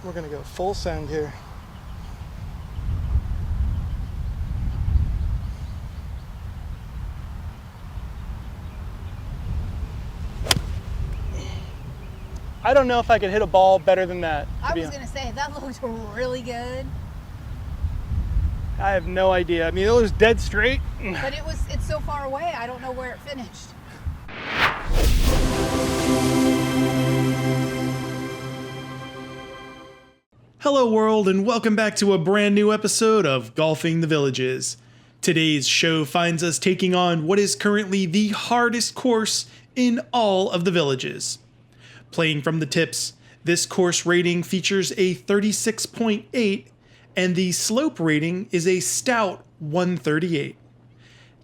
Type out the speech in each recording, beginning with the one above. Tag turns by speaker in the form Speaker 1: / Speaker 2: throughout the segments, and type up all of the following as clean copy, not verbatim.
Speaker 1: We're gonna go full send here. I don't know if I could hit a ball better than that.
Speaker 2: I was gonna say, that looked really good.
Speaker 1: I have no idea. I mean, it was dead straight.
Speaker 2: But it's so far away, I don't know where it finished.
Speaker 1: Hello world, and welcome back to a brand new episode of Golfing the Villages. Today's show finds us taking on what is currently the hardest course in all of the villages. Playing from the tips, this course rating features a 36.8 and the slope rating is a stout 138.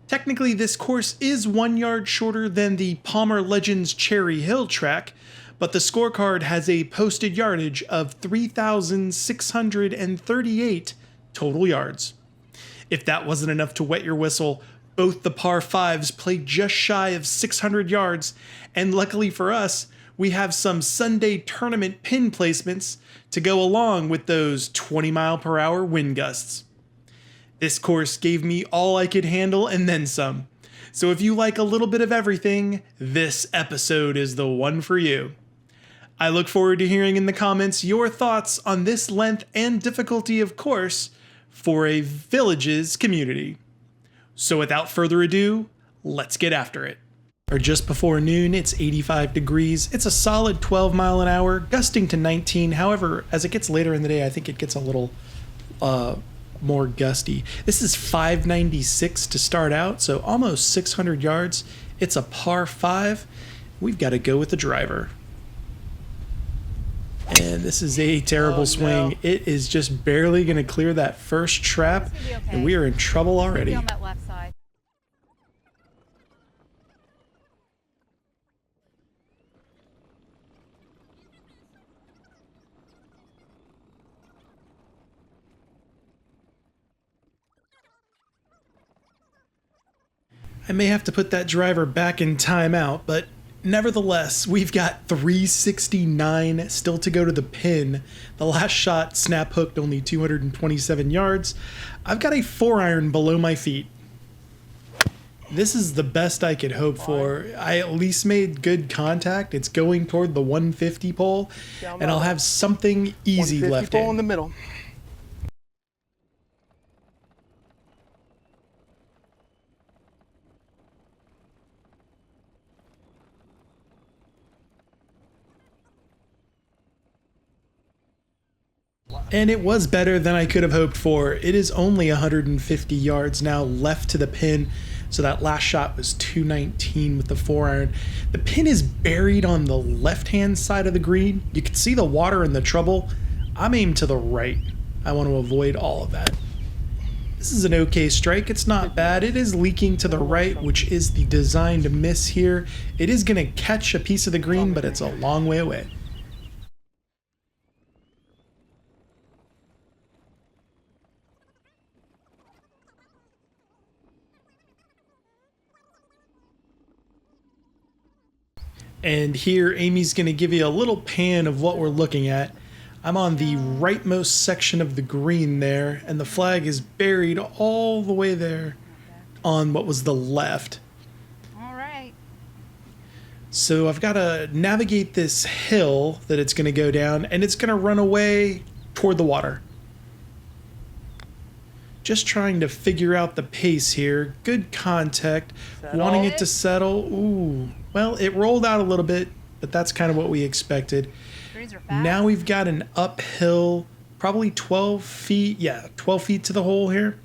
Speaker 1: Technically, this course is 1 yard shorter than the Palmer Legends Cherry Hill track, but the scorecard has a posted yardage of 3,638 total yards. If that wasn't enough to wet your whistle, both the par 5s played just shy of 600 yards, and luckily for us, we have some Sunday tournament pin placements to go along with those 20-mile-per-hour wind gusts. This course gave me all I could handle and then some. So if you like a little bit of everything, this episode is the one for you. I look forward to hearing in the comments your thoughts on this length and difficulty of course for a Villages community. So without further ado, let's get after it. Or just before noon, it's 85 degrees. It's a solid 12 mile an hour, gusting to 19. However, as it gets later in the day, I think it gets a little more gusty. This is 596 to start out, so almost 600 yards. It's a par 5. We've got to go with the driver. And this is a terrible swing. It is just barely going to clear that first trap, okay. And we are in trouble already.
Speaker 2: On that left side.
Speaker 1: I may have to put that driver back in timeout, but nevertheless, we've got 369 still to go to the pin. The last shot snap hooked only 227 yards. I've got a 4-iron below my feet. This is the best I could hope for. I at least made good contact. It's going toward the 150 pole, and I'll have something easy left in.
Speaker 3: 150 pole in the middle.
Speaker 1: And it was better than I could have hoped for. It is only 150 yards now left to the pin. So that last shot was 219 with the 4-iron. The pin is buried on the left-hand side of the green. You can see the water in the trouble. I'm aimed to the right. I want to avoid all of that. This is an okay strike. It's not bad. It is leaking to the right, which is the designed miss here. It is going to catch a piece of the green, but it's a long way away. And here, Amy's going to give you a little pan of what we're looking at. I'm on the rightmost section of the green there, and the flag is buried all the way there on what was the left.
Speaker 2: All right.
Speaker 1: So I've got to navigate this hill that it's going to go down, and it's going to run away toward the water. Just trying to figure out the pace here. Good contact. Wanting it to settle. Ooh. Well, it rolled out a little bit, but that's kind of what we expected. Now we've got an uphill, probably 12 feet. Yeah, 12 feet to the hole here.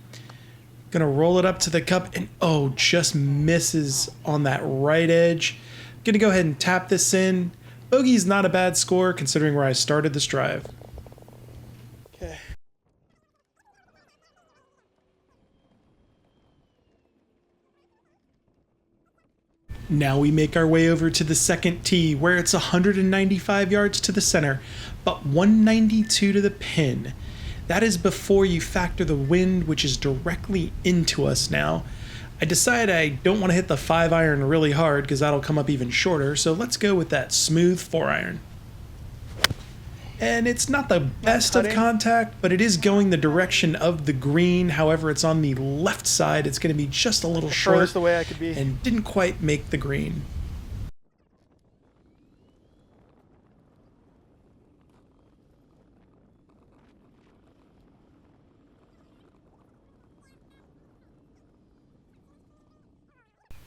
Speaker 1: Gonna roll it up to the cup, and oh, just misses on that right edge. Gonna go ahead and tap this in. Bogey's not a bad score considering where I started this drive. Okay. Now we make our way over to the second tee, where it's 195 yards to the center, but 192 to the pin. That is before you factor the wind, which is directly into us now. I decided I don't want to hit the 5-iron really hard because that'll come up even shorter, so let's go with that smooth 4-iron. And it's not the best of
Speaker 3: cutting.
Speaker 1: contact, but it is going the direction of the green. However, it's on the left side. It's going to be just a little short
Speaker 3: Furthest away I could be.
Speaker 1: and didn't quite make the green.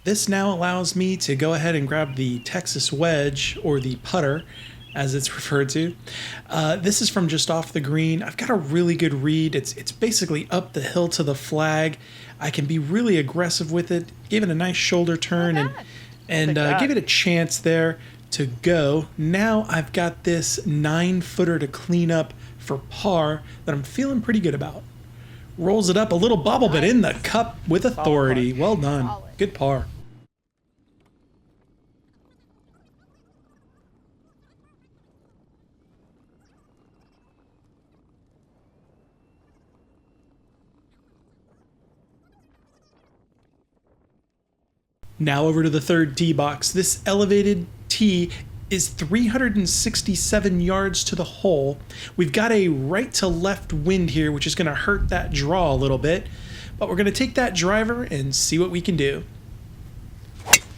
Speaker 1: This now allows me to go ahead and grab the Texas wedge, or the putter, as it's referred to. This is from just off the green. I've got a really good read. It's basically up the hill to the flag. I can be really aggressive with it. Give it a nice shoulder turn and give it a chance there to go. Now I've got this 9-footer to clean up for par that I'm feeling pretty good about. Rolls it up a little bobble, but in the cup with authority. Well done. Good par. Now over to the third tee box. This elevated tee is 367 yards to the hole. We've got a right to left wind here, which is going to hurt that draw a little bit, but we're going to take that driver and see what we can do.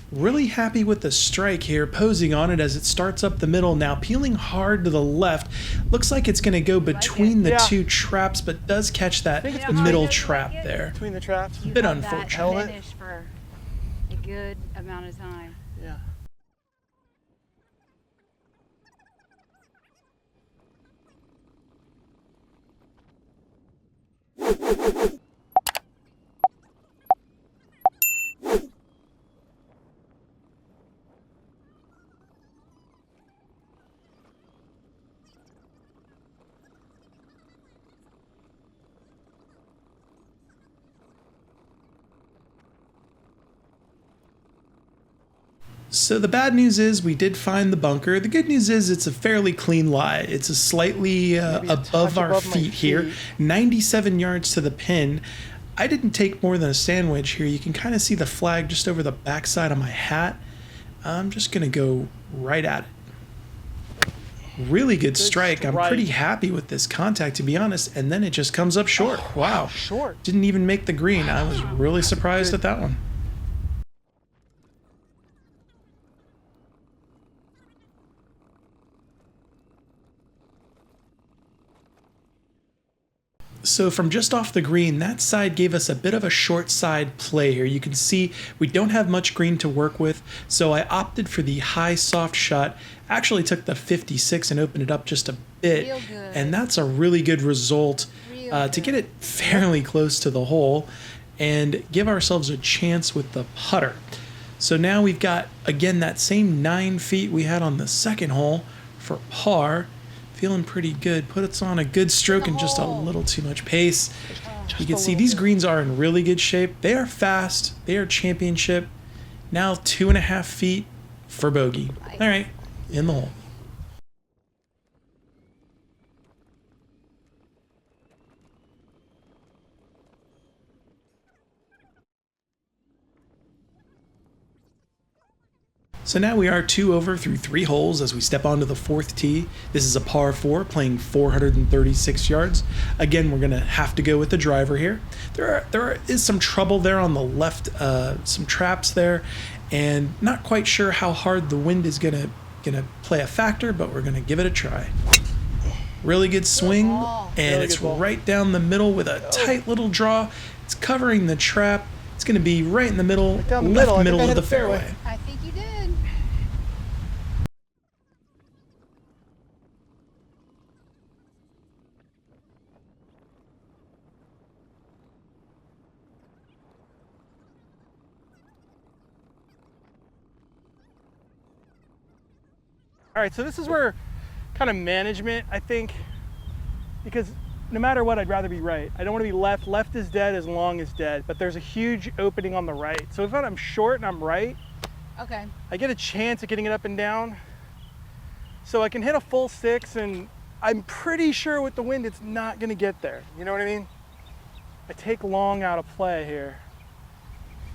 Speaker 1: Really happy with the strike here, posing on it as it starts up the middle, now peeling hard to the left. Looks like it's going to go between the two traps, but does catch that middle trap there.
Speaker 3: Between the traps.
Speaker 1: Bit unfortunate.
Speaker 2: Finish for a good amount of time.
Speaker 3: Yeah.
Speaker 1: So the bad news is we did find the bunker. The good news is it's a fairly clean lie. It's a slightly above our feet here, 97 yards to the pin. I didn't take more than a sandwich here. You can kind of see the flag just over the backside of my hat. I'm just going to go right at it. Really good strike. I'm pretty happy with this contact, to be honest. And then it just comes up short.
Speaker 3: Oh,
Speaker 1: wow.
Speaker 3: Short.
Speaker 1: Didn't even make the green. I was really surprised at that one. So from just off the green, that side gave us a bit of a short side play here. You can see we don't have much green to work with, so I opted for the high soft shot. Actually took the 56 and opened it up just a bit, and that's a really good result to get it fairly close to the hole and give ourselves a chance with the putter. So now we've got, again, that same 9 feet we had on the second hole for par. Feeling pretty good. Put us on a good stroke and just a little too much pace. You can see these greens are in really good shape. They are fast. They are championship. Now 2.5 feet for bogey. All right, in the hole. So now we are 2 over through 3 holes as we step onto the 4th tee. This is a par 4 playing 436 yards. Again, we're going to have to go with the driver here. There is some trouble there on the left, some traps there, and not quite sure how hard the wind is going to play a factor, but we're going to give it a try. Really good swing, and it's right down the middle with a tight little draw. It's covering the trap. It's going to be right in the middle, left middle of the fairway.
Speaker 2: I think you did.
Speaker 3: All right, so this is where kind of management, I think, because no matter what, I'd rather be right. I don't want to be left. Left is dead as long as dead, but there's a huge opening on the right. So if I'm short and I'm right,
Speaker 2: okay,
Speaker 3: I get a chance at getting it up and down. So I can hit a full 6, and I'm pretty sure with the wind, it's not going to get there. You know what I mean? I take long out of play here.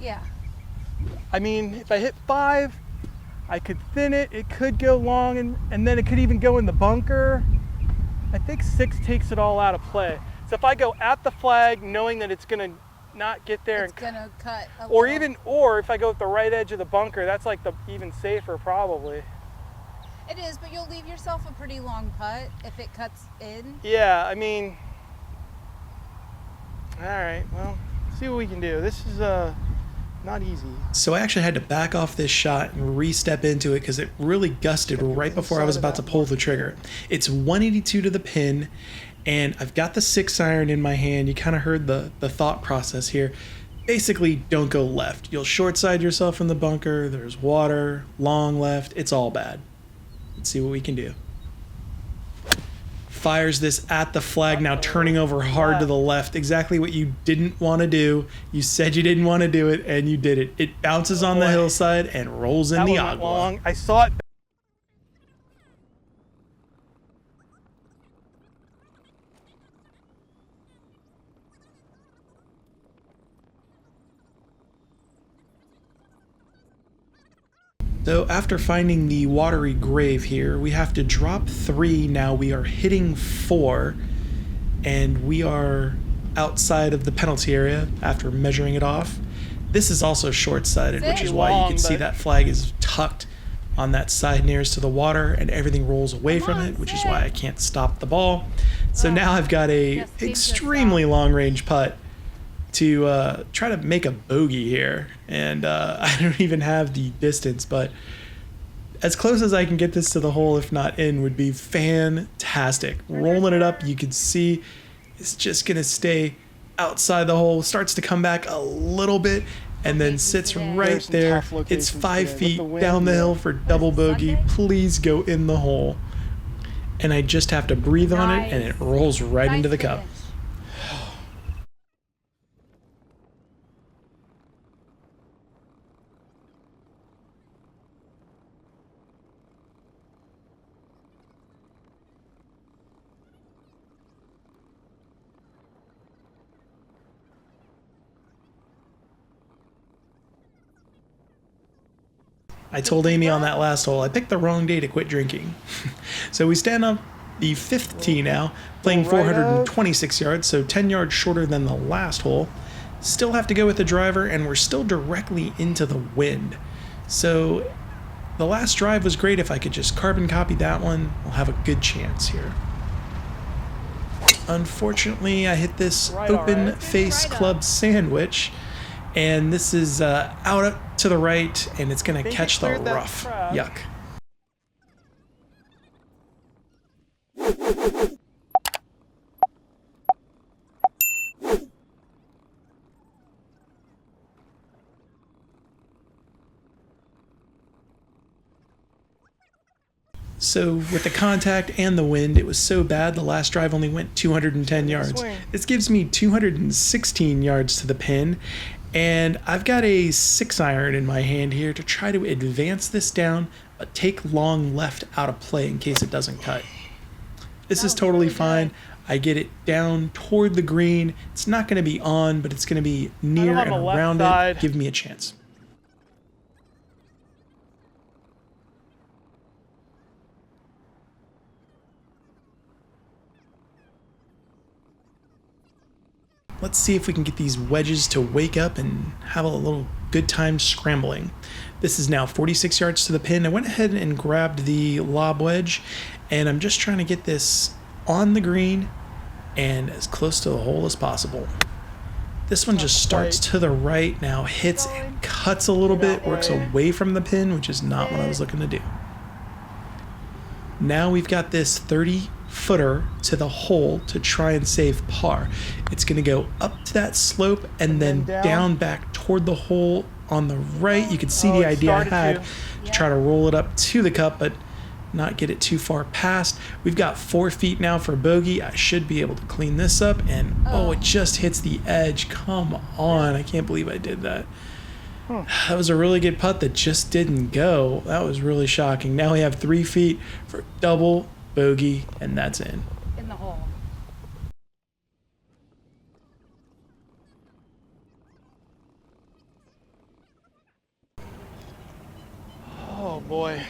Speaker 2: yeah.
Speaker 3: I mean, if I hit 5, I could thin it, it could go long, and then it could even go in the bunker. I think 6 takes it all out of play. So if I go at the flag knowing that it's gonna not get there,
Speaker 2: It's gonna cut a
Speaker 3: or
Speaker 2: little.
Speaker 3: even, or if I go at the right edge of the bunker, that's like the even safer probably.
Speaker 2: It is, but you'll leave yourself a pretty long putt if it cuts in.
Speaker 3: Yeah, I mean, all right, well, see what we can do. This is not easy.
Speaker 1: So I actually had to back off this shot and re-step into it because it really gusted right before I was about to pull the trigger. It's 182 to the pin, and I've got the 6-iron in my hand. You kind of heard the thought process here. Basically, don't go left. You'll short side yourself from the bunker. There's water, long left. It's all bad. Let's see what we can do. Fires this at the flag, now turning over hard to the left. Exactly what you didn't want to do. You said you didn't want to do it, and you did it. It bounces on the hillside and rolls in the agua.
Speaker 3: Long. I saw it.
Speaker 1: So after finding the watery grave here, we have to drop 3. Now we are hitting 4, and we are outside of the penalty area after measuring it off. This is also short-sighted, which is why you can see that flag is tucked on that side nearest to the water, and everything rolls away from it, which is why I can't stop the ball. So now I've got a extremely long-range putt to try to make a bogey here, and I don't even have the distance, but as close as I can get this to the hole, if not in, would be fantastic. Rolling it up, you can see it's just gonna stay outside the hole, starts to come back a little bit, and then sits right there. It's 5 feet down the hill for double bogey. Please go in the hole. And I just have to breathe on it, and it rolls right into the cup. I told Amy on that last hole, I picked the wrong day to quit drinking. So we stand up the 5th tee now, playing 426 yards, so 10 yards shorter than the last hole. Still have to go with the driver, and we're still directly into the wind. So the last drive was great. If I could just carbon copy that one, I'll have a good chance here. Unfortunately, I hit this open face club sandwich, and this is out to the right, and it's going to catch the rough. Yuck. So with the contact and the wind, it was so bad the last drive only went 210 yards. This gives me 216 yards to the pin, and I've got a 6-iron in my hand here to try to advance this down, but take long left out of play in case it doesn't cut. This is totally fine. I get it down toward the green. It's not going to be on, but it's going to be near and around it. Give me a chance. Let's see if we can get these wedges to wake up and have a little good time scrambling. This is now 46 yards to the pin. I went ahead and grabbed the lob wedge, and I'm just trying to get this on the green and as close to the hole as possible. This one just starts to the right, now hits and cuts a little bit, works away from the pin, which is not what I was looking to do. Now we've got this 30-footer to the hole to try and save par. It's going to go up to that slope and then down back toward the hole on the right. You can see the idea I had to try to roll it up to the cup, but not get it too far past. We've got 4 feet now for bogey. I should be able to clean this up, and oh, it just hits the edge. Come on, I can't believe I did that. That was a really good putt that just didn't go. That was really shocking. Now we have 3 feet for double bogey, and that's in.
Speaker 2: In the hole.
Speaker 3: Oh boy.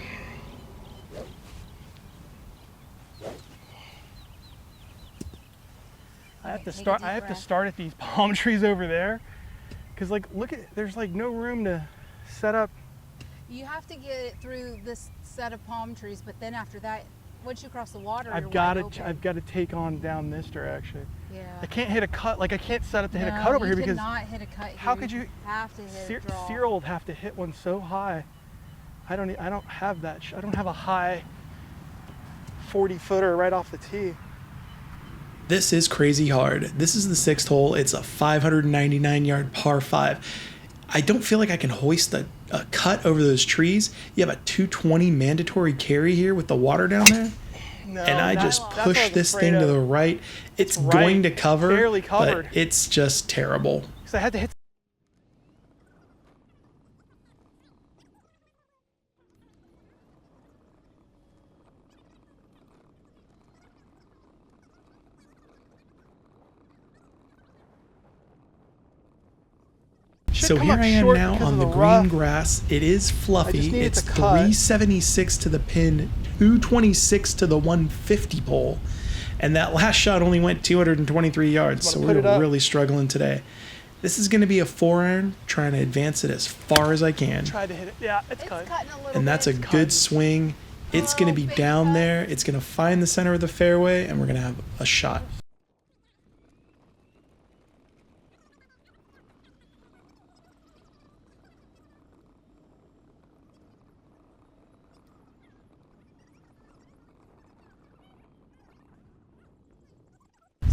Speaker 3: have to
Speaker 2: Take a
Speaker 3: start.
Speaker 2: deep
Speaker 3: I have to
Speaker 2: breath.
Speaker 3: start at these palm trees over there, because like look at there's like no room to set up.
Speaker 2: You have to get through this set of palm trees, but then after that, once you cross the water,
Speaker 3: I've
Speaker 2: you're
Speaker 3: got
Speaker 2: wide
Speaker 3: to.
Speaker 2: open.
Speaker 3: I've got to take on down this direction.
Speaker 2: Yeah.
Speaker 3: I can't hit a cut. Like I can't set up to hit a
Speaker 2: No,
Speaker 3: cut over here
Speaker 2: you
Speaker 3: because
Speaker 2: cannot hit a cut here.
Speaker 3: how could you?
Speaker 2: have to hit a draw.
Speaker 3: Cyril would have to hit one so high. I don't have that. I don't have a high 40-footer right off the tee.
Speaker 1: This is crazy hard. This is the 6th hole. It's a 599-yard par 5. I don't feel like I can hoist a cut over those trees. You have a 220 mandatory carry here with the water down there.
Speaker 3: No,
Speaker 1: And I
Speaker 3: that's
Speaker 1: just
Speaker 3: what I
Speaker 1: push
Speaker 3: was
Speaker 1: this
Speaker 3: afraid
Speaker 1: thing to
Speaker 3: of.
Speaker 1: the right. It's
Speaker 3: Right.
Speaker 1: going to cover,
Speaker 3: Barely covered.
Speaker 1: but it's just terrible.
Speaker 3: Because I had to hit. Should
Speaker 1: So
Speaker 3: come
Speaker 1: here
Speaker 3: up
Speaker 1: I am
Speaker 3: short
Speaker 1: now
Speaker 3: because
Speaker 1: on
Speaker 3: of
Speaker 1: the green
Speaker 3: rough.
Speaker 1: grass. It is
Speaker 3: I
Speaker 1: fluffy.
Speaker 3: just needed
Speaker 1: It's
Speaker 3: to cut.
Speaker 1: 376 to the pin, 226 to the 150 pole. And that last shot only went 223 yards, so
Speaker 3: Wanna put
Speaker 1: we're
Speaker 3: it up?
Speaker 1: really struggling today. This is going to be a 4-iron, trying to advance it as far as I can.
Speaker 3: Tried to hit it. Yeah, it's
Speaker 2: It's
Speaker 3: cut.
Speaker 2: cutting a little
Speaker 1: And that's
Speaker 2: bit.
Speaker 1: a good swing. It's going to be
Speaker 2: baby
Speaker 1: down
Speaker 2: cut.
Speaker 1: there. It's going to find the center of the fairway, and we're going to have a shot.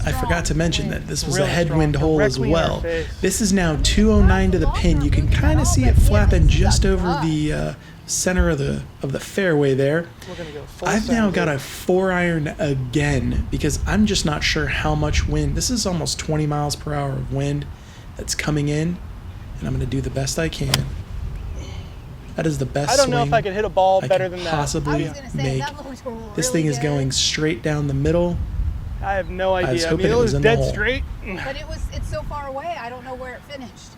Speaker 1: I forgot to mention that this was a
Speaker 3: Really
Speaker 1: headwind
Speaker 3: strong,
Speaker 1: hole as
Speaker 3: directly in our
Speaker 1: well.
Speaker 3: face.
Speaker 1: This is now 209 to the pin. You can kind of see it flapping just over the center of the fairway there.
Speaker 3: We're gonna go full
Speaker 1: I've now
Speaker 3: send
Speaker 1: got
Speaker 3: here.
Speaker 1: a 4-iron again because I'm just not sure how much wind. This is almost 20 miles per hour of wind that's coming in, and I'm going to do the best I can. That is the best
Speaker 3: I don't know if
Speaker 1: swing
Speaker 3: I could hit a ball
Speaker 1: I
Speaker 3: better
Speaker 1: can
Speaker 3: than that.
Speaker 2: I
Speaker 1: possibly
Speaker 2: was gonna say
Speaker 1: make.
Speaker 2: that looked really
Speaker 1: This thing is
Speaker 2: good,
Speaker 1: going straight down the middle.
Speaker 3: I have no idea.
Speaker 1: was
Speaker 3: I
Speaker 1: hoping
Speaker 3: mean,
Speaker 1: it
Speaker 3: it
Speaker 1: was
Speaker 3: was
Speaker 1: in the
Speaker 3: dead
Speaker 1: hole.
Speaker 3: straight.
Speaker 2: but it's so far away. I don't know where it finished.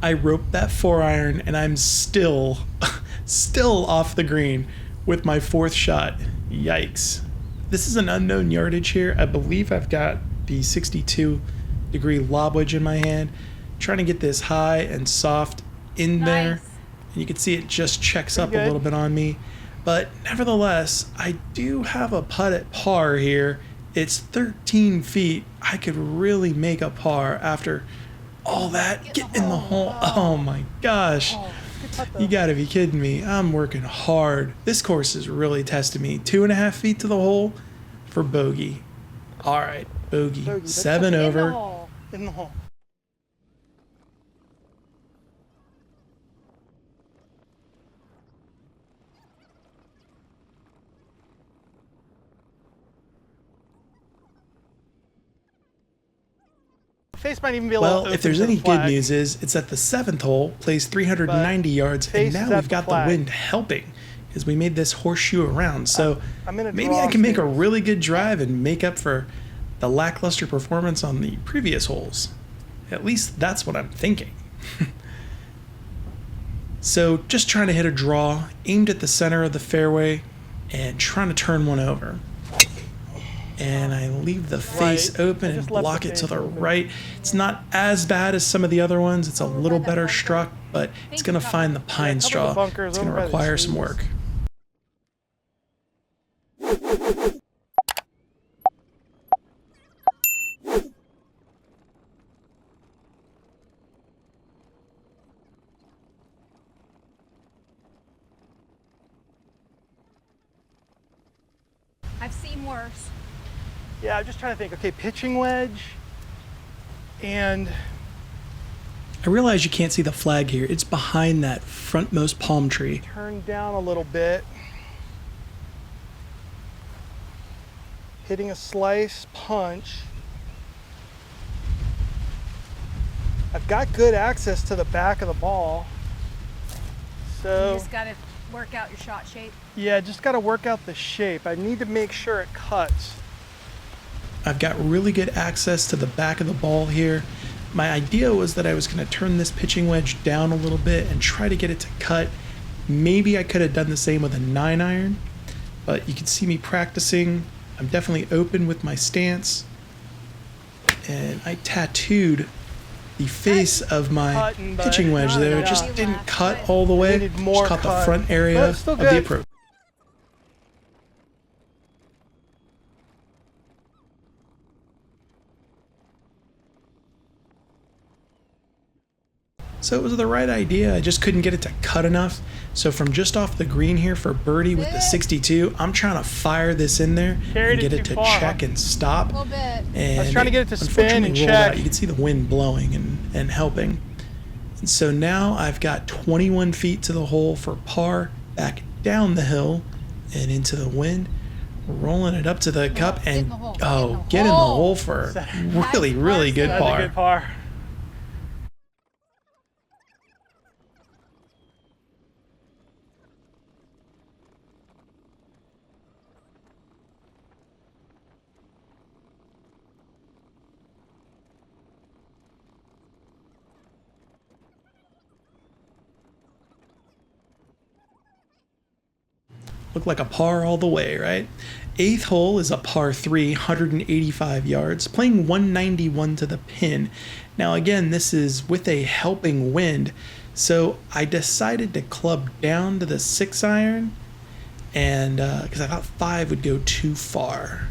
Speaker 1: I roped that 4-iron, and I'm still off the green with my 4th shot. Yikes. This is an unknown yardage here. I believe I've got the 62-degree lob wedge in my hand. Trying to get this high and soft in there.
Speaker 2: Nice.
Speaker 1: And you can see it just checks up
Speaker 3: Pretty
Speaker 1: a
Speaker 3: good.
Speaker 1: little bit on me. But nevertheless, I do have a putt at par here. It's 13 feet. I could really make a par after all that. Get in the hole. Oh my gosh.
Speaker 3: Oh, good putt, though.
Speaker 1: You gotta be kidding me. I'm working hard. This course is really testing me. 2.5 feet to the hole for bogey. All right, bogey.
Speaker 3: Bogey, but
Speaker 1: 7
Speaker 3: in the
Speaker 1: over.
Speaker 3: hole. In the hole. Face might even be a little
Speaker 1: Well,
Speaker 3: open
Speaker 1: if there's
Speaker 3: to the
Speaker 1: any good
Speaker 3: flag.
Speaker 1: news is it's at the 7th hole, plays 390 yards, and
Speaker 3: face
Speaker 1: now
Speaker 3: is at
Speaker 1: we've
Speaker 3: the
Speaker 1: got the
Speaker 3: flag.
Speaker 1: wind helping because we made this horseshoe around. So
Speaker 3: I'm in a
Speaker 1: maybe
Speaker 3: draw
Speaker 1: I can make a
Speaker 3: series.
Speaker 1: really good drive and make up for the lackluster performance on the previous holes. At least that's what I'm thinking. So just trying to hit a draw, aimed at the center of the fairway, and trying to turn one over. And I leave the face
Speaker 3: Right.
Speaker 1: open
Speaker 3: I
Speaker 1: and
Speaker 3: just left
Speaker 1: block
Speaker 3: the
Speaker 1: it to
Speaker 3: face
Speaker 1: the
Speaker 3: open.
Speaker 1: right. It's not as bad as some of the other ones. It's a little better struck, but it's going to find the pine
Speaker 3: couple of
Speaker 1: straw.
Speaker 3: bunkers
Speaker 1: It's going to
Speaker 3: over by the
Speaker 1: require some
Speaker 3: trees.
Speaker 1: work.
Speaker 2: I've seen worse.
Speaker 3: Yeah, I'm just trying to think. Okay, pitching wedge. And
Speaker 1: I realize you can't see the flag here. It's behind that frontmost palm tree.
Speaker 3: turn down a little bit. Hitting a slice punch. I've got good access to the back of the ball.
Speaker 2: You
Speaker 3: So,
Speaker 2: just gotta work out your shot shape.
Speaker 3: yeah, just got to work out the shape. I need to make sure it cuts.
Speaker 1: I've got really good access to the back of the ball here. My idea was that I was going to turn this pitching wedge down a little bit and try to get it to cut. Maybe I could have done the same with a 9-iron, but you can see me practicing. I'm definitely open with my stance, and I tattooed the face of my pitching wedge there. It just didn't cut all the way, just caught the front area of the approach. So it was the right idea, I just couldn't get it to cut enough. So from just off the green here for birdie with the 62, I'm trying to fire this in there and get it to check and stop.
Speaker 2: A little bit.
Speaker 1: And
Speaker 3: I was trying to get it to spin and check.
Speaker 1: You can see the wind blowing and helping. And so now I've got 21 feet to the hole for par, back down the hill and into the wind, rolling it up to the cup, and get in the hole for a really good
Speaker 3: That's
Speaker 1: par.
Speaker 3: a good par.
Speaker 1: Looked like a par all the way, right? 8th hole is a par 3, 185 yards, playing 191 to the pin. Now again, this is with a helping wind, so I decided to club down to the 6-iron, and because I thought 5 would go too far.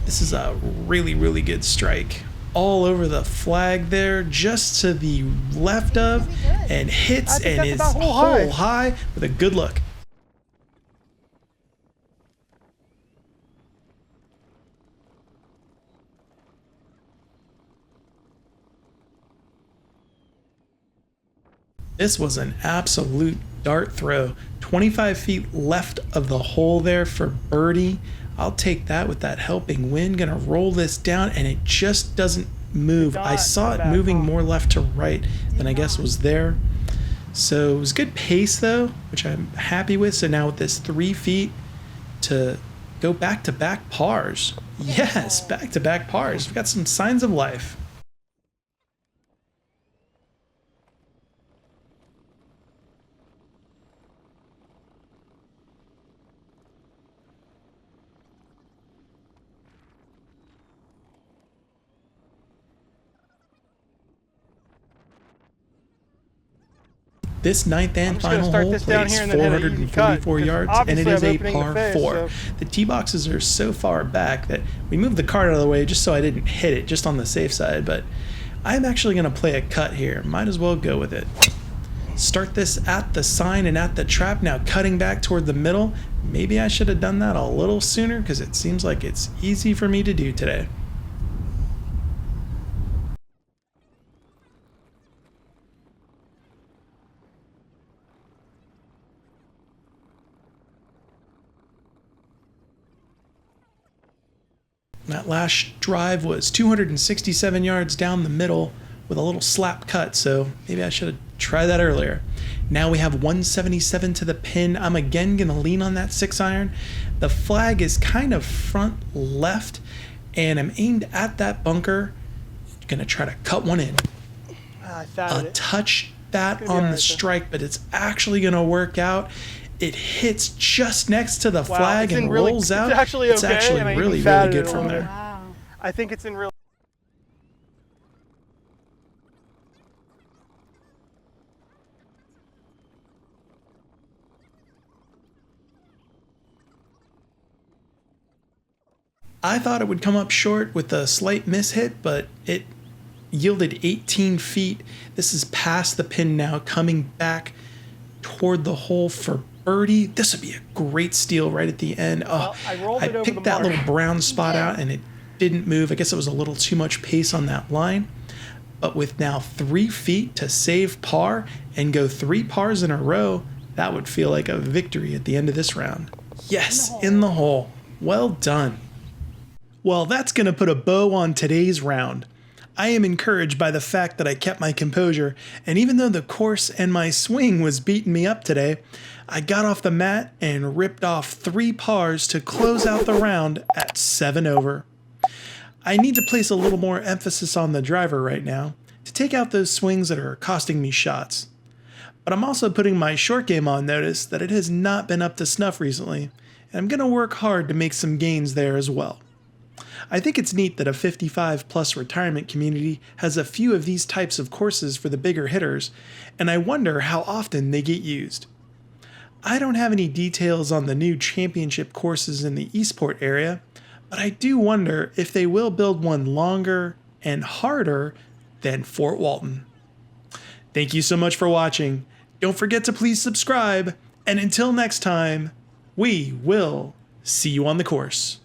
Speaker 1: This is a really good strike. All over the flag there, just to the left of, and hits and is hole high with a good look. This was an absolute dart throw. 25 feet left of the hole there for birdie. I'll take that with that helping wind. Gonna roll this down, and it just doesn't move. I saw it moving more left to right than I guess was there. So it was good pace though, which I'm happy with. So now with this 3 feet to go back-to-back pars. Yes, back-to-back pars. We've got some signs of life. This 9th and final hole plays 444 yards, and it is a par 4. The tee boxes are so far back that we moved the cart out of the way just so I didn't hit it, just on the safe side, but I'm actually going to play a cut here. Might as well go with it. Start this at the sign and at the trap, now cutting back toward the middle. Maybe I should have done that a little sooner because it seems like it's easy for me to do today. That last drive was 267 yards down the middle with a little slap cut, so maybe I should have tried that earlier. Now we have 177 to the pin. I'm again going to lean on that 6-iron. The flag is kind of front left, and I'm aimed at that bunker. Going to try to cut one in. A touch that on the strike, but it's actually going to work out. It hits just next to the flag and rolls out. It's actually really good from there.
Speaker 2: Wow.
Speaker 3: I think it's in real.
Speaker 1: I thought it would come up short with a slight mishit, but it yielded 18 feet. This is past the pin now, coming back toward the hole for birdie. This would be a great steal right at the end. Oh,
Speaker 3: well, I
Speaker 1: picked that little brown spot out and it didn't move. I guess it was a little too much pace on that line. But with now 3 feet to save par and go 3 pars in a row, that would feel like a victory at the end of this round. Yes, in the hole. Well done. Well, that's going to put a bow on today's round. I am encouraged by the fact that I kept my composure, and even though the course and my swing was beating me up today, I got off the mat and ripped off 3 pars to close out the round at 7 over. I need to place a little more emphasis on the driver right now. to take out those swings that are costing me shots. But I'm also putting my short game on notice that it has not been up to snuff recently, and I'm going to work hard to make some gains there as well. I think it's neat that a 55 plus retirement community has a few of these types of courses for the bigger hitters, and I wonder how often they get used. I don't have any details on the new championship courses in the Eastport area, but I do wonder if they will build one longer and harder than Fort Walton. Thank you so much for watching. Don't forget to please subscribe, and until next time, we will see you on the course.